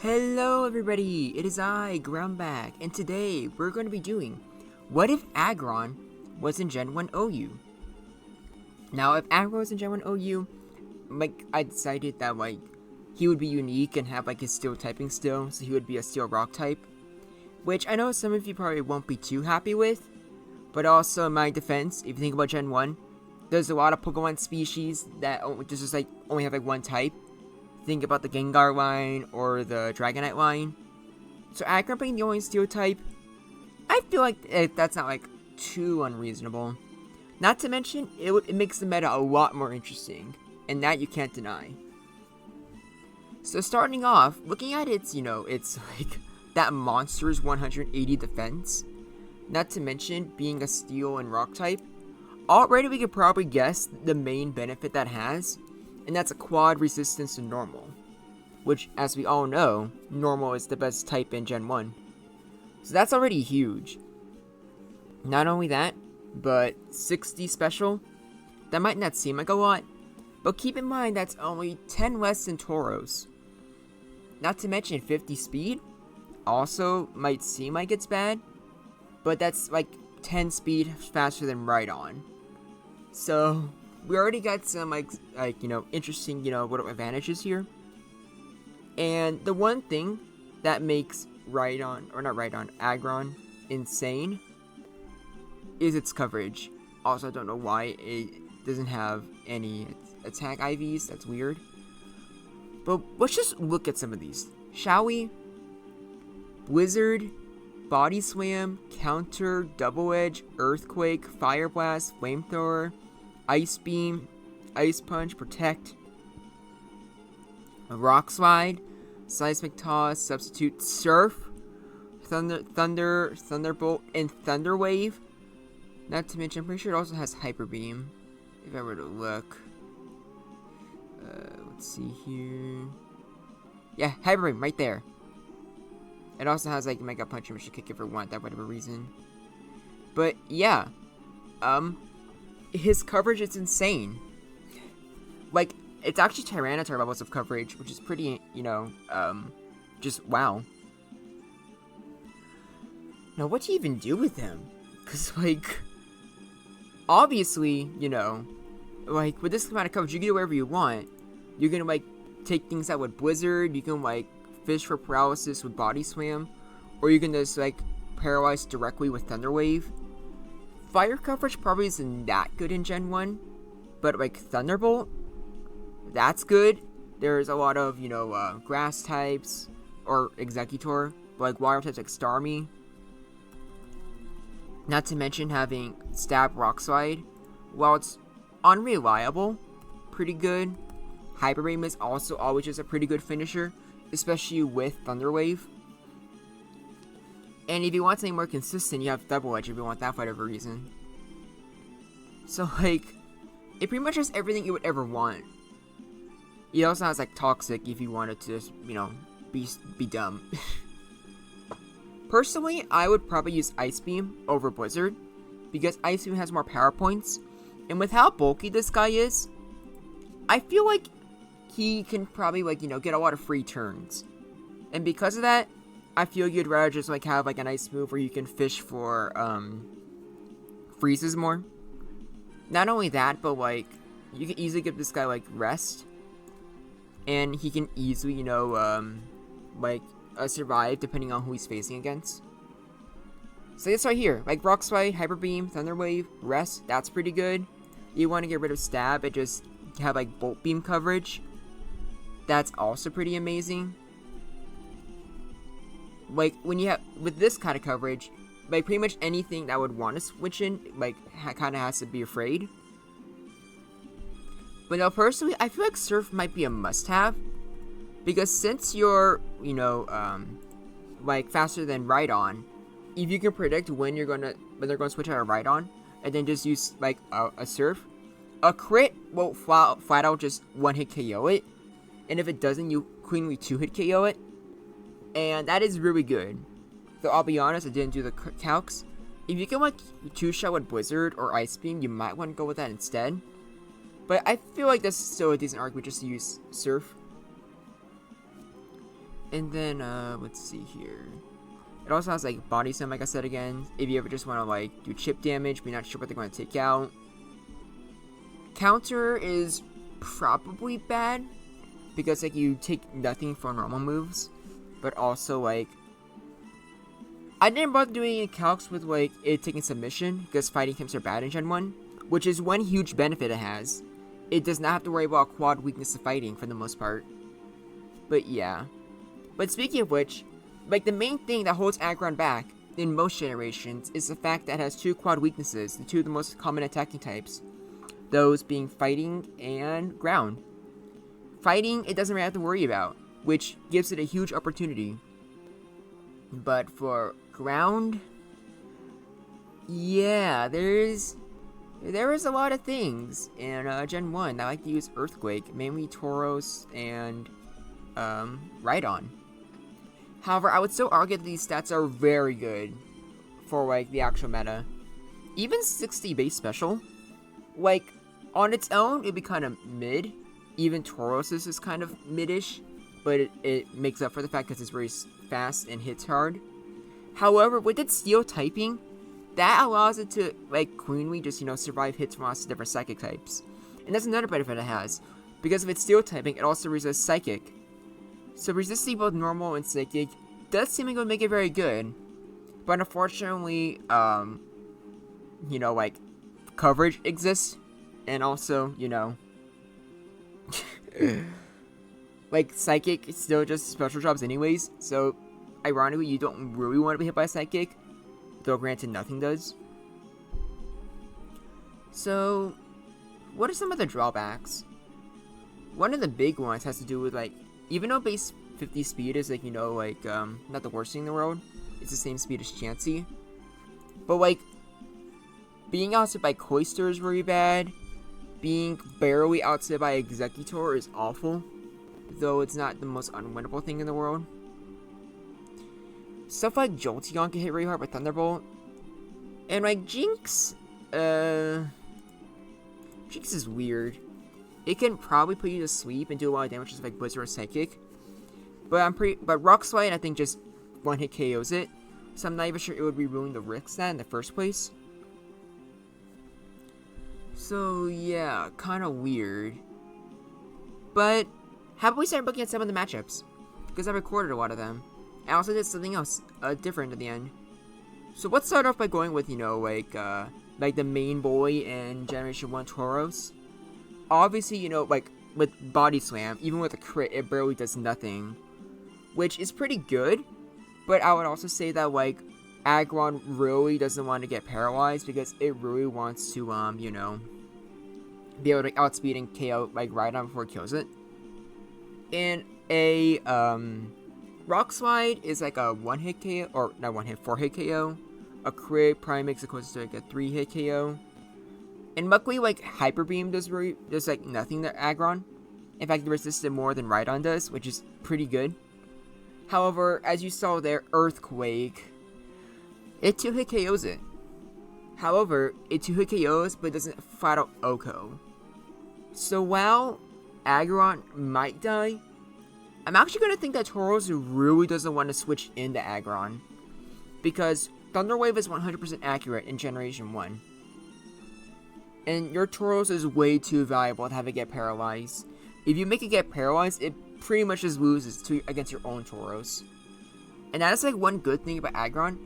Hello everybody, it is I, Groundback, and today we're going to be doing What if Aggron was in Gen 1 OU? Now, if Aggron was in Gen 1 OU, I decided that, he would be unique and have, his steel typing still, so he would be a steel rock type. Which I know some of you probably won't be too happy with, but also in my defense, if you think about Gen 1, there's a lot of Pokemon species that only have, one type. Think about the Gengar line or the Dragonite line. So Aggron being the only steel type, I feel like that's not too unreasonable. Not to mention, it makes the meta a lot more interesting, and that you can't deny. So starting off, looking at its that monster's 180 defense, not to mention being a steel and rock type, already we could probably guess the main benefit that has. And that's a quad resistance to normal, which, as we all know, normal is the best type in Gen 1. So that's already huge. Not only that, but 60 special, that might not seem like a lot, but keep in mind that's only 10 less than Tauros. Not to mention 50 speed, also might seem like it's bad, but that's 10 speed faster than Rhydon. So we already got some interesting advantages here. And the one thing that makes Aggron insane is its coverage. Also, I don't know why it doesn't have any attack IVs. That's weird. But let's just look at some of these, shall we? Blizzard, Body Slam, Counter, Double Edge, Earthquake, Fire Blast, Flamethrower, Ice Beam, Ice Punch, Protect, Rock Slide, Seismic Toss, Substitute, Surf, Thunderbolt, and Thunder Wave. Not to mention, I'm pretty sure it also has Hyper Beam. If I were to look, let's see here. Yeah, Hyper Beam right there. It also has Mega Punch, which you could kick if you want that for whatever reason. But yeah, his coverage is insane. It's actually Tyranitar levels of coverage, which is pretty, just wow. Now, what do you even do with him? Because, obviously, with this amount of coverage, you can do whatever you want. You can, take things out with Blizzard, you can, fish for paralysis with Body Slam, or you can just, paralyze directly with Thunder Wave. Fire coverage probably isn't that good in Gen 1, but Thunderbolt, that's good. There's a lot of, grass types, or Executor, but water types like Starmie. Not to mention having Stab Rock Slide. While it's unreliable, pretty good. Hyper Beam is also always just a pretty good finisher, especially with Thunder Wave. And if you want something more consistent, you have Double Edge if you want that for whatever reason. So, it pretty much has everything you would ever want. It also has, Toxic if you wanted to just, be dumb. Personally, I would probably use Ice Beam over Blizzard, because Ice Beam has more power points. And with how bulky this guy is, I feel like he can probably, get a lot of free turns. And because of that, I feel you'd rather just, have, a nice move where you can fish for, freezes more. Not only that, but, you can easily give this guy, rest. And he can easily, survive depending on who he's facing against. So this right here, Rock Slide, Hyper Beam, Thunder Wave, Rest, that's pretty good. You want to get rid of Stab and just have, Bolt Beam coverage. That's also pretty amazing. When you have, with this kind of coverage, pretty much anything that would want to switch in, kind of has to be afraid. But now, personally, I feel like Surf might be a must-have, because since you're, faster than Rhydon, if you can predict when they're gonna switch out a Rhydon, and then just use, a Surf, a crit will flat out just one-hit KO it, and if it doesn't, you cleanly two-hit KO it. And that is really good. Though I'll be honest, I didn't do the calcs. If you can two-shot with Blizzard or Ice Beam, you might want to go with that instead. But I feel like that's still a decent argument just to use Surf. And then, let's see here. It also has, like, body slam, like I said again. If you ever just want to, like, do chip damage, but you're not sure what they're going to take out. Counter is probably bad, because, like, you take nothing for normal moves. But also, like, I didn't bother doing any calcs with, like, it taking submission, because fighting camps are bad in Gen 1. Which is one huge benefit it has. It does not have to worry about quad weakness of fighting, for the most part. But yeah. But speaking of which, like, the main thing that holds Aggron back in most generations is the fact that it has 2 quad weaknesses, the 2 of the most common attacking types. Those being fighting and ground. Fighting, it doesn't really have to worry about, which gives it a huge opportunity. But for ground, yeah, there is a lot of things in Gen 1 that I like to use Earthquake, mainly Tauros and Rhydon. However, I would still argue that these stats are very good for, like, the actual meta. Even 60 base special, like, on its own, it'd be kind of mid. Even Tauros's is kind of mid-ish, but it makes up for the fact that it's very fast and hits hard. However, with its steel typing, that allows it to, like, cleanly just, survive hits from lots of different psychic types. And that's another benefit it has. Because of its steel typing, it also resists psychic. So resisting both normal and psychic does seem like it would make it very good. But unfortunately, like, coverage exists. And also, like, psychic is still just special drops anyways. So, ironically, you don't really want to be hit by psychic. Though granted, nothing does. So, what are some of the drawbacks? One of the big ones has to do with, like, even though base 50 speed is, like, not the worst thing in the world, it's the same speed as Chansey. But, like, being outset by Cloyster is really bad. Being barely outset by Executor is awful. Though it's not the most unwinnable thing in the world. Stuff like Jolteon can hit really hard with Thunderbolt. And, like, Jinx, Jinx is weird. It can probably put you to sleep and do a lot of damage just like Blizzard or Psychic. But Rock Slide, I think, just one-hit KOs it. So I'm not even sure it would be willing to risk that in the first place. So, yeah, kind of weird. But, how about we start looking at some of the matchups? Because I recorded a lot of them. I also did something else, different at the end. So let's start off by going with, like the main boy in Generation 1 Tauros. Obviously, like, with Body Slam, even with a crit, it barely does nothing. Which is pretty good, but I would also say that, like, Aggron really doesn't want to get paralyzed because it really wants to, be able to outspeed and KO, like, Rhydon before it kills it. And a, Rock Slide is like a 1-hit KO, or not 1-hit, 4-hit KO. A crit probably makes it closer to like a 3-hit KO. And luckily, like, Hyper Beam does like nothing to Aggron. In fact, it resisted more than Rhydon does, which is pretty good. However, as you saw there, Earthquake, it 2-hit KOs it. However, it 2-hit KOs, but it doesn't flat out OHKO. So while Aggron might die, I'm actually going to think that Tauros really doesn't want to switch into Aggron. Because Thunder Wave is 100% accurate in Generation 1. And your Tauros is way too valuable to have it get paralyzed. If you make it get paralyzed, it pretty much just loses against your own Tauros. And that is, like, one good thing about Aggron.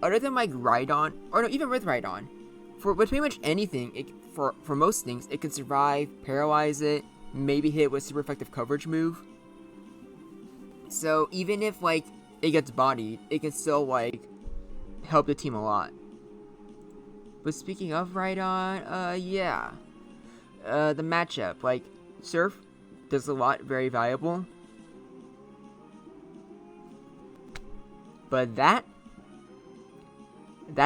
Other than, like, Rhydon, or no, even with Rhydon, with pretty much anything, for most things, it can survive, paralyze it, maybe hit with super effective coverage move. So even if, like, it gets bodied, it can still, like, help the team a lot. But speaking of Rhydon, yeah. The matchup, like, Surf does a lot, very valuable. But that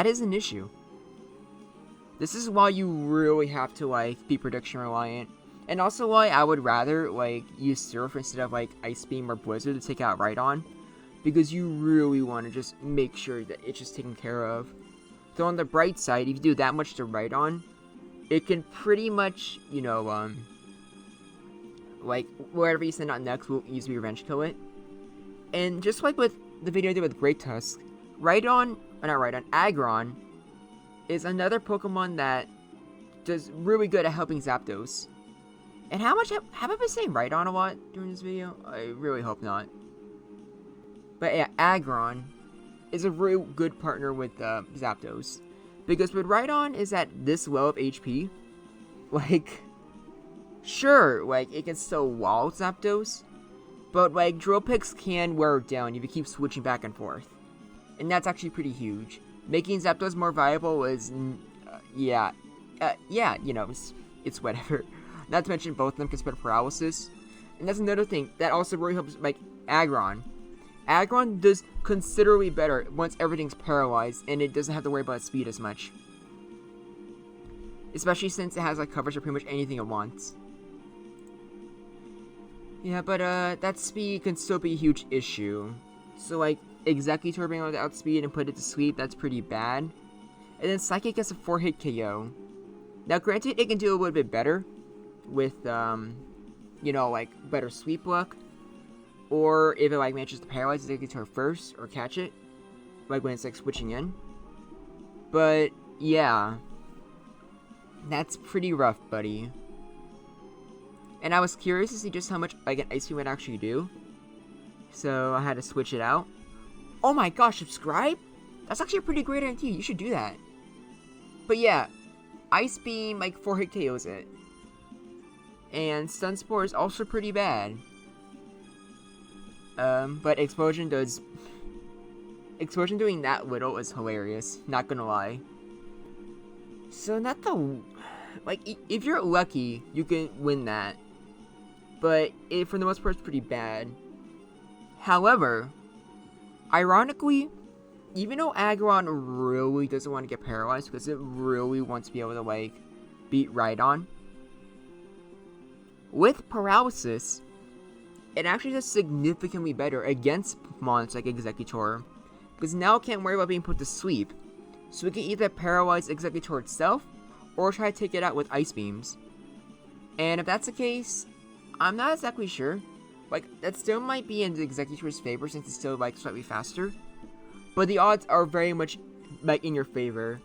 is an issue. This is why you really have to, like, be prediction reliant. And also why I would rather, like, use Surf instead of, like, Ice Beam or Blizzard to take out Rhydon. Because you really want to just make sure that it's just taken care of. So on the bright side, if you do that much to Rhydon, it can pretty much, like, wherever you send out next will easily revenge kill it. And just like with the video I did with Great Tusk, Aggron is another Pokemon that does really good at helping Zapdos. And how much have I been saying Rhydon a lot during this video? I really hope not. But yeah, Aggron is a real good partner with Zapdos. Because when Rhydon is at this low of HP, like, sure, like, it can still wall Zapdos, but like, Drill Picks can wear it down if you keep switching back and forth. And that's actually pretty huge. Making Zapdos more viable is, yeah, you know, it's whatever. Not to mention both of them can spread paralysis. And that's another thing that also really helps, like, Aggron. Aggron does considerably better once everything's paralyzed and it doesn't have to worry about speed as much. Especially since it has, like, coverage for pretty much anything it wants. Yeah, but, that speed can still be a huge issue. So, like, Executor being able to outspeed and put it to sleep, that's pretty bad. And then Psychic gets a 4-hit KO. Now, granted, it can do a little bit better with, you know, like, better sweep luck. Or if it, like, manages to paralyze Executor first, or catch it. Like, when it's, like, switching in. But, yeah. That's pretty rough, buddy. And I was curious to see just how much, like, an Ice Beam would actually do. So, I had to switch it out. Oh my gosh, subscribe? That's actually a pretty great idea. You should do that. But yeah, Ice Beam, like, 4-hit KOs it. And Stun Spore is also pretty bad. But Explosion doing that little is hilarious. Not gonna lie. So not the... Like, if you're lucky, you can win that. But for the most part, it's pretty bad. However, ironically, even though Aggron really doesn't want to get paralyzed because it really wants to be able to, like, beat Rhydon, with paralysis, it actually does significantly better against monsters like Executor, because now it can't worry about being put to sleep, so it can either paralyze Executor itself, or try to take it out with Ice Beams. And if that's the case, I'm not exactly sure. Like, that still might be in the Executor's favor since it's still, like, slightly faster. But the odds are very much, like, in your favor.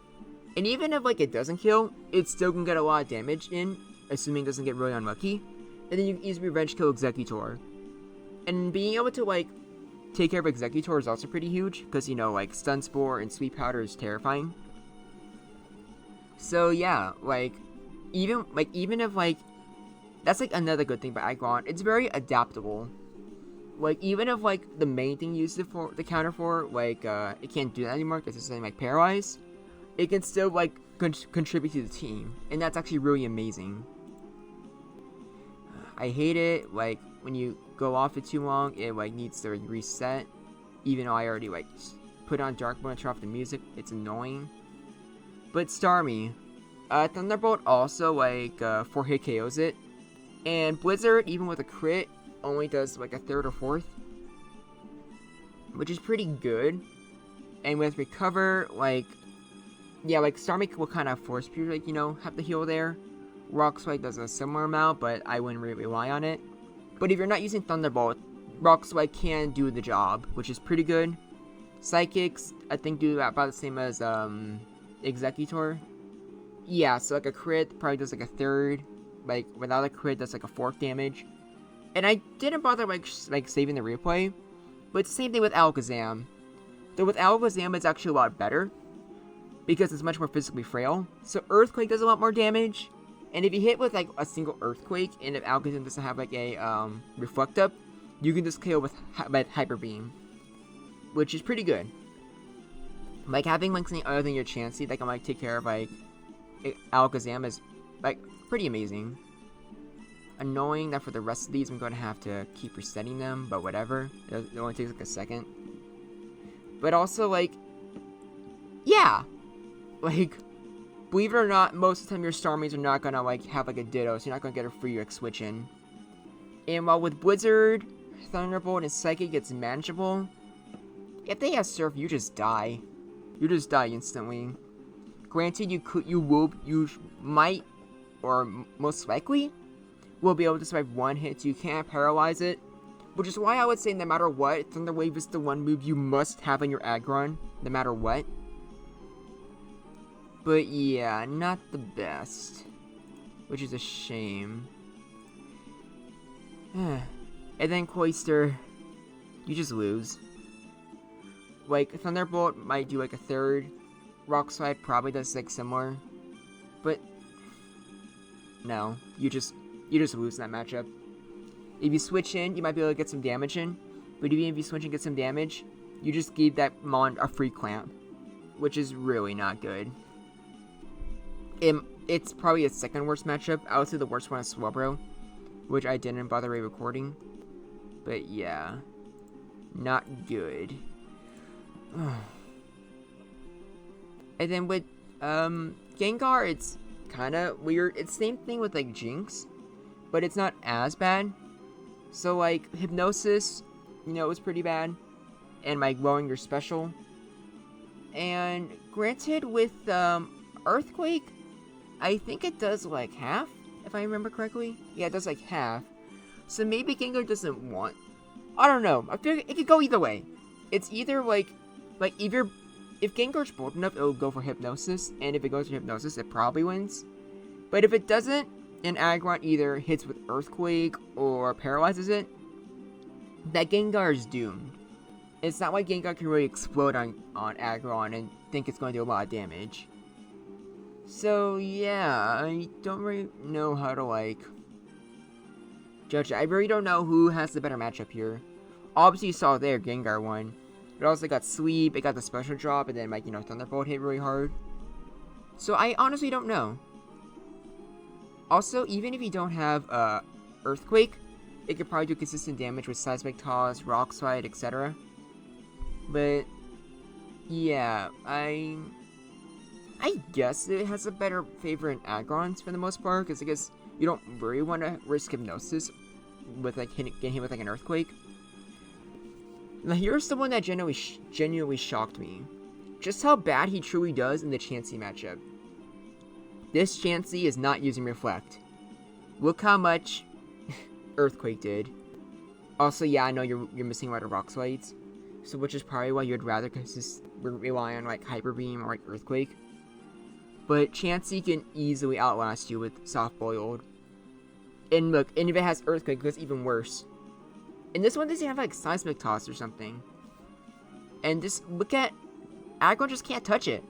And even if, like, it doesn't kill, it still can get a lot of damage in, assuming it doesn't get really unlucky. And then you can easily revenge kill Executor. And being able to, like, take care of Executor is also pretty huge, because, you know, like, Stun Spore and Sweet Powder is terrifying. So, yeah, like, even if, like, that's, like, another good thing about Aggron. It's very adaptable. Like, even if, like, the main thing you use it for, the counter for, like, it can't do that anymore because it's something like Paralyze, it can still, like, contribute to the team. And that's actually really amazing. I hate it, like, when you go off it too long, it, like, needs to reset. Even though I already, like, put on Dark Mode and turn off the music, it's annoying. But Starmie, Thunderbolt also, like, 4-hit KOs it. And Blizzard, even with a crit, only does, like, a 3rd or 4th. Which is pretty good. And with Recover, like, yeah, like, Starmie will kind of force you, like, you know, have the heal there. Rock Swipe does a similar amount, but I wouldn't really rely on it. But if you're not using Thunderbolt, Rock Swipe can do the job, which is pretty good. Psychics, I think, do about the same as, Executor. Yeah, so, like, a crit probably does, like, a 3rd. Like, without a crit, that's, like, a 4th damage. And I didn't bother, like, saving the replay. But it's the same thing with Alakazam. Though with Alakazam, it's actually a lot better. Because it's much more physically frail. So Earthquake does a lot more damage. And if you hit with, like, a single Earthquake, and if Alakazam doesn't have, like, a, Reflect Up, you can just KO with Hyper Beam. Which is pretty good. Like, having, like, something other than your Chansey that can, like, take care of, like, Alakazam is, like, pretty amazing. Annoying that for the rest of these I'm going to have to keep resetting them, but whatever. It only takes, like, a second. But also, like, yeah! Like, believe it or not, most of the time your Starmies are not gonna, like, have, like, a Ditto, so you're not gonna get a free, like, switch in. And while with Blizzard, Thunderbolt, and Psychic, it's manageable, if they have Surf, you just die. You just die instantly. Granted, you might, or most likely, will be able to survive one hit, so you can't paralyze it. Which is why I would say no matter what, Thunder Wave is the one move you must have on your Aggron, no matter what. But yeah, not the best. Which is a shame. And then Cloyster, you just lose. Like, Thunderbolt might do like a third. Rock Slide probably does like similar. But no, you just lose in that matchup. If you switch in, you might be able to get some damage in. But even if you switch and get some damage, you just gave that Mon a free clamp. Which is really not good. It's probably its second worst matchup. I would say the worst one is Swabro, which I didn't bother re-recording. But yeah, not good. And then with Gengar, it's kind of weird. It's the same thing with like Jinx, but it's not as bad. So like Hypnosis, you know, it was pretty bad, and like lowering your special. And granted, with Earthquake, I think it does like half, if I remember correctly. Yeah, it does like half. So maybe Gengar doesn't want. I don't know. I feel like it could go either way. It's either like if Gengar's bold enough, it'll go for Hypnosis, and if it goes for Hypnosis, it probably wins. But if it doesn't, and Aggron either hits with Earthquake or paralyzes it, that Gengar is doomed. It's not like Gengar can really explode on Aggron and think it's going to do a lot of damage. So yeah, I don't really know how to like judge it. I really don't know who has the better matchup here. Obviously you saw there, Gengar won. It also got Sleep, it got the special drop, and then like, you know, Thunderbolt hit really hard. So I honestly don't know. Also, even if you don't have Earthquake, it could probably do consistent damage with Seismic Toss, Rock Slide, etc. But yeah, I guess it has a better favor in Aggrons for the most part, because I guess you don't really want to risk Hypnosis with like getting hit with like an Earthquake. Now here's someone that genuinely shocked me. Just how bad he truly does in the Chansey matchup. This Chansey is not using Reflect. Look how much Earthquake did. Also, yeah, I know you're missing a lot of Rock Slides, so which is probably why you'd rather rely on like Hyper Beam or like Earthquake. But Chansey can easily outlast you with Soft Boiled. And look, and if it has Earthquake, it's even worse. And this one doesn't have like Seismic Toss or something. And just look at Aggron just can't touch it.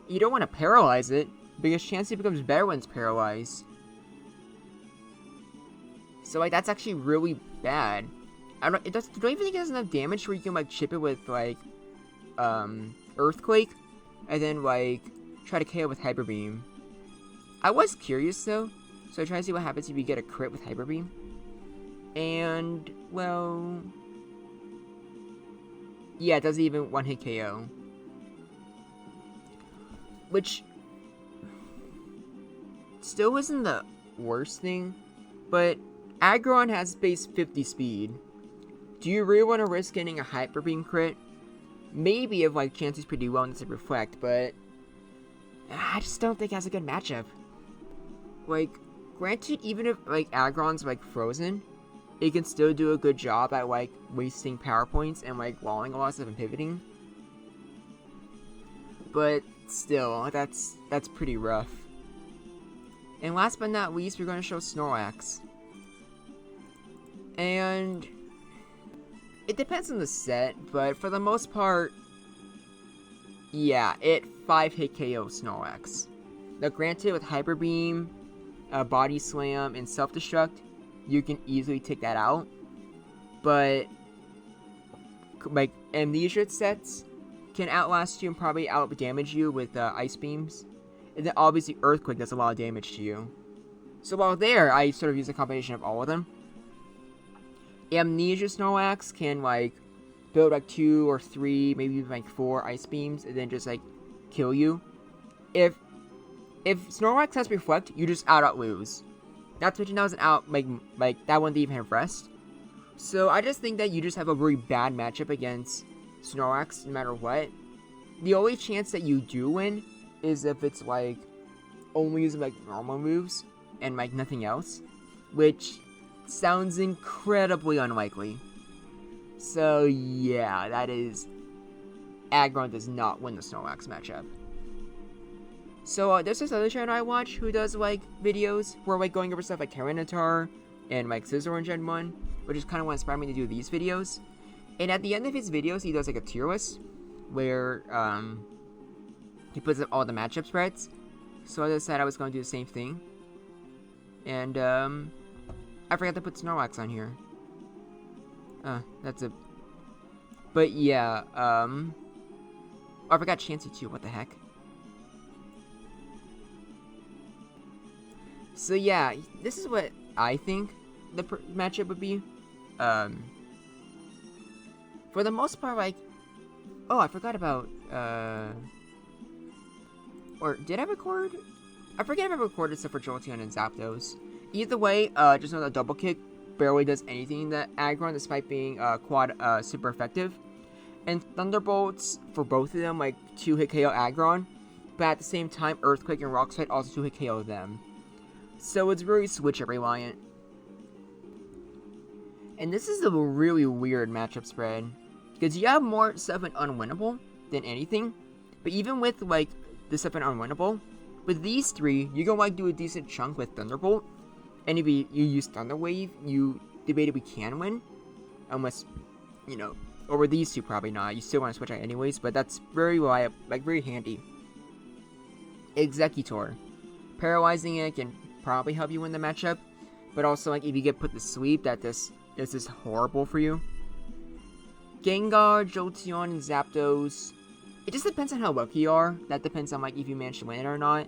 You don't want to paralyze it, because Chansey becomes better when it's paralyzed. So like that's actually really bad. I don't even think it has enough damage where you can like chip it with like Earthquake and then like try to KO with Hyper Beam. I was curious though, so I tried to see what happens if you get a crit with Hyper Beam. And well, yeah, it doesn't even one hit KO. Which still isn't the worst thing, but Aggron has base 50 speed. Do you really want to risk getting a Hyper Beam crit? Maybe if like Chansey's pretty well and it's a Reflect, but I just don't think it has a good matchup. Like, granted, even if like Aggron's like frozen, it can still do a good job at like wasting power points and like walling a lot of stuff and pivoting. But still, that's pretty rough. And last but not least, we're going to show Snorlax. And it depends on the set, but for the most part, yeah, it 5-hit KO Snorlax. Now granted, with Hyper Beam, Body Slam, and Self-Destruct, you can easily take that out. But like Amnesia sets can outlast you and probably out-damage you with Ice Beams. And then obviously Earthquake does a lot of damage to you. So while there, I sort of use a combination of all of them. Amnesia Snorlax can like build like 2 or 3, maybe even like 4 Ice Beams and then just like kill you. If Snorlax has Reflect, you just out lose. Not to mention that was an out like that one didn't even have Rest. So I just think that you just have a really bad matchup against Snorlax no matter what. The only chance that you do win is if it's like only using like normal moves and like nothing else, which sounds incredibly unlikely. So yeah, that is... Aggron does not win the Snorlax matchup. So there's this other channel I watch who does like videos where like going over stuff like Tyranitar and like Scizor in Gen 1, which is kind of what inspired me to do these videos. And at the end of his videos, he does like a tier list where he puts up all the matchup spreads. So I decided I was going to do the same thing. And I forgot to put Snorlax on here. That's a... But yeah, oh, I forgot Chansey too, what the heck. So yeah, this is what I think the matchup would be. For the most part, like... Oh, I forgot about, or did I record? I forget if I recorded stuff for Jolteon and Zapdos. Either way, just know that Double Kick barely does anything to Aggron despite being super effective. And Thunderbolts, for both of them, like 2-hit KO Aggron. But at the same time, Earthquake and Rock Slide also 2-hit KO them. So it's very switcher reliant. And this is a really weird matchup spread. Because you have more stuff in unwinnable than anything. But even with like the stuff in unwinnable, with these three, you can like do a decent chunk with Thunderbolt. And if you use Thunder Wave, you debatably can win. Unless, you know, or with these two probably not. You still want to switch out anyways, but that's very reliable, like very handy. Executor. Paralyzing it can probably help you win the matchup. But also like if you get put to sleep, this is horrible for you. Gengar, Jolteon, and Zapdos. It just depends on how lucky you are. That depends on like if you manage to win it or not.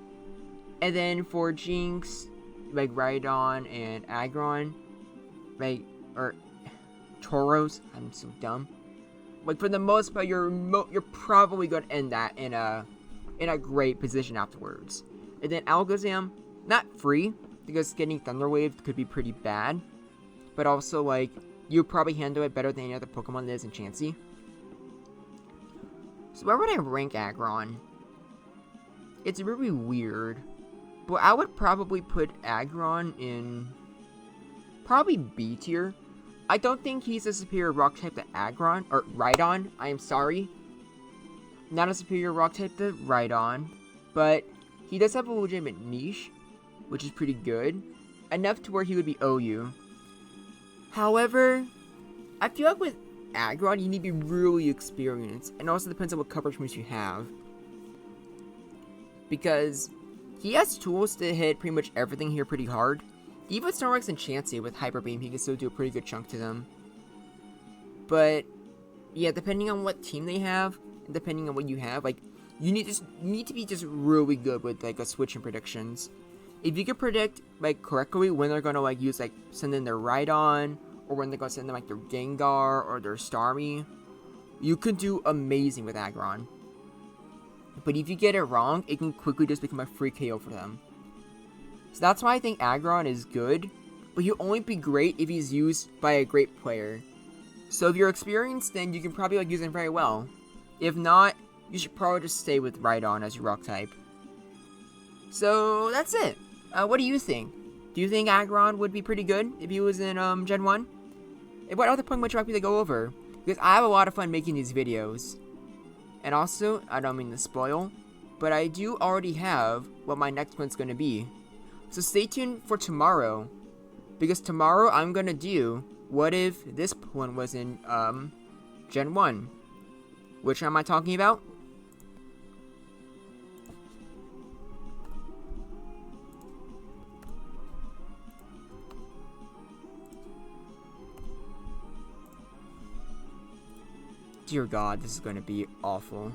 And then for Jinx, like Rhydon and Aggron, like, or Tauros, I'm so dumb. Like for the most part, you're probably gonna end that in a great position afterwards. And then Alakazam, not free because getting Thunder Wave could be pretty bad, but also like you probably handle it better than any other Pokemon that isn't Chansey. So where would I rank Aggron? It's really weird. But I would probably put Aggron in probably B tier. I don't think he's a superior rock type to Aggron, or Rhydon, I am sorry. Not a superior rock type to Rhydon, but he does have a legitimate niche, which is pretty good. Enough to where he would be OU. However, I feel like with Aggron, you need to be really experienced, and also depends on what coverage moves you have. Because he has tools to hit pretty much everything here pretty hard. Even Snorlax and Chansey with Hyper Beam, he can still do a pretty good chunk to them. But yeah, depending on what team they have, and depending on what you have, like you need to be just really good with like a switch in predictions. If you can predict like correctly when they're gonna like use like send in their Rhydon, or when they're gonna send in like their Gengar or their Starmie, you can do amazing with Aggron. But if you get it wrong, it can quickly just become a free KO for them. So that's why I think Aggron is good, but he'll only be great if he's used by a great player. So if you're experienced, then you can probably like use him very well. If not, you should probably just stay with Rhydon as your rock type. So that's it. What do you think? Do you think Aggron would be pretty good if he was in Gen 1? And what other Pokemon would you like me to go over? Because I have a lot of fun making these videos. And also, I don't mean to spoil, but I do already have what my next one's going to be. So stay tuned for tomorrow, because tomorrow I'm going to do what if this one was in Gen 1. Which am I talking about? Dear God, this is going to be awful.